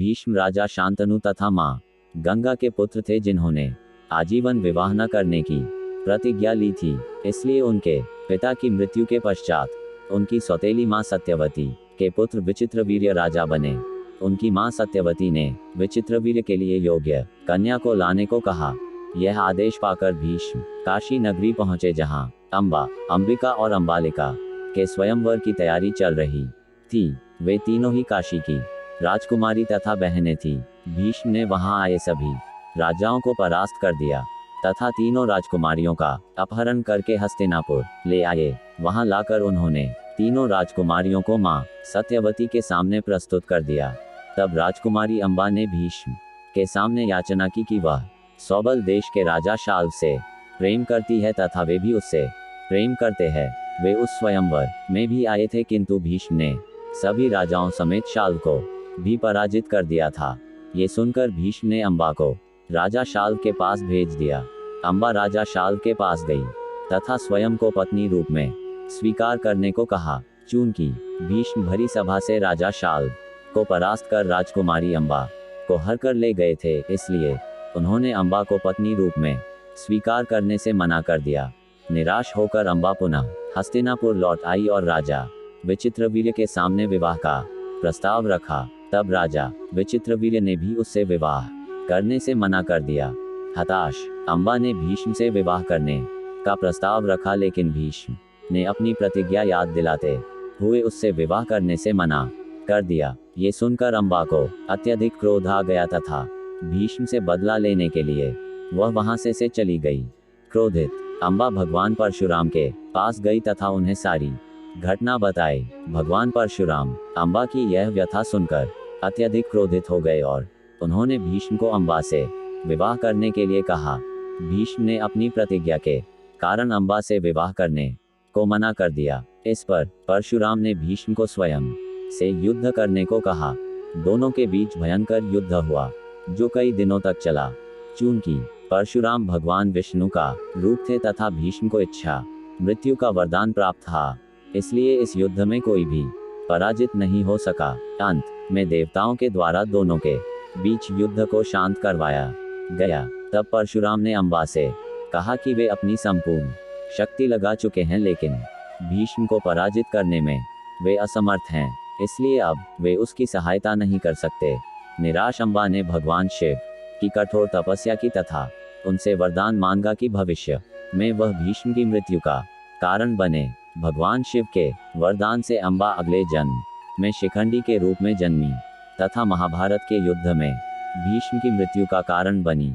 भीष्म राजा शांतनु तथा माँ गंगा के पुत्र थे, जिन्होंने आजीवन विवाह न करने की प्रतिज्ञा ली थी। इसलिए उनके पिता की मृत्यु के पश्चात उनकी सौतेली माँ सत्यवती के पुत्र विचित्रवीर्य राजा बने। उनकी माँ सत्यवती ने विचित्रवीर्य के लिए योग्य कन्या को लाने को कहा। यह आदेश पाकर भीष्म काशी नगरी पहुँचे, जहाँ अम्बा, अंबिका और अम्बालिका के स्वयंवर की तैयारी चल रही थी। वे तीनों ही काशी की राजकुमारी तथा बहनें थी। भीष्म ने वहां आए सभी राजाओं को परास्त कर दिया तथा तीनों राजकुमारियों का अपहरण करके हस्तिनापुर ले आए। वहां लाकर उन्होंने तीनों राजकुमारियों को मां सत्यवती के सामने प्रस्तुत कर दिया। तब राजकुमारी अम्बा ने भीष्म के सामने याचना की कि वह सौबल देश के राजा शाल्व से प्रेम करती है तथा वे भी उससे प्रेम करते हैं। वे उस स्वयंवर में भी आए थे, किंतु भीष्म ने सभी राजाओं समेत शाल्व को भी पराजित कर दिया था। ये सुनकर भीष्म ने अम्बा को राजा शाल्व के पास भेज दिया। अम्बा राजा शाल्व के पास गई तथा स्वयं को पत्नी रूप में स्वीकार करने को कहा। चूंकि भीष्म भरी सभा से राजा शाल्व को परास्त कर राजकुमारी अम्बा को हर कर ले गए थे, इसलिए उन्होंने अम्बा को पत्नी रूप में स्वीकार करने से मना कर दिया। निराश होकर अम्बा पुनः हस्तिनापुर लौट आई और राजा विचित्रवीर्य के सामने विवाह का प्रस्ताव रखा। तब राजा विचित्रवीर्य ने भी उससे विवाह करने से मना कर दिया। हताश अम्बा ने भीष्म से विवाह करने का प्रस्ताव रखा, लेकिन भीष्म ने अपनी प्रतिज्ञा याद दिलाते हुए उससे विवाह करने से मना कर दिया। ये सुनकर अम्बा को अत्यधिक क्रोध आ गया तथा भीष्म से बदला लेने के लिए वह वहां से चली गई। क्रोधित अम्बा भगवान परशुराम के पास गई तथा उन्हें सारी घटना बताई। भगवान परशुराम अम्बा की यह व्यथा सुनकर अत्यधिक क्रोधित हो गए और उन्होंने भीष्म को अम्बा से विवाह करने के लिए कहा। भीष्म ने अपनी प्रतिज्ञा के कारण अम्बा से विवाह करने को मना कर दिया। इस पर परशुराम ने भीष्म को स्वयं से युद्ध करने को कहा। दोनों के बीच भयंकर युद्ध हुआ, जो कई दिनों तक चला। चूंकि परशुराम भगवान विष्णु का रूप थे तथा भीष्म को इच्छा मृत्यु का वरदान प्राप्त था, इसलिए इस युद्ध में कोई भी पराजित नहीं हो सका। अंत में देवताओं के द्वारा दोनों के बीच युद्ध को शांत करवाया गया। तब परशुराम ने अम्बा से कहा कि वे अपनी संपूर्ण शक्ति लगा चुके हैं, लेकिन भीष्म को पराजित करने में वे असमर्थ हैं, इसलिए अब वे उसकी सहायता नहीं कर सकते। निराश अम्बा ने भगवान शिव की कठोर तपस्या की तथा उनसे वरदान मांगा कि भविष्य में वह भीष्म की मृत्यु का कारण बने। भगवान शिव के वरदान से अम्बा अगले जन्म में शिखंडी के रूप में जन्मी तथा महाभारत के युद्ध में भीष्म की मृत्यु का कारण बनी।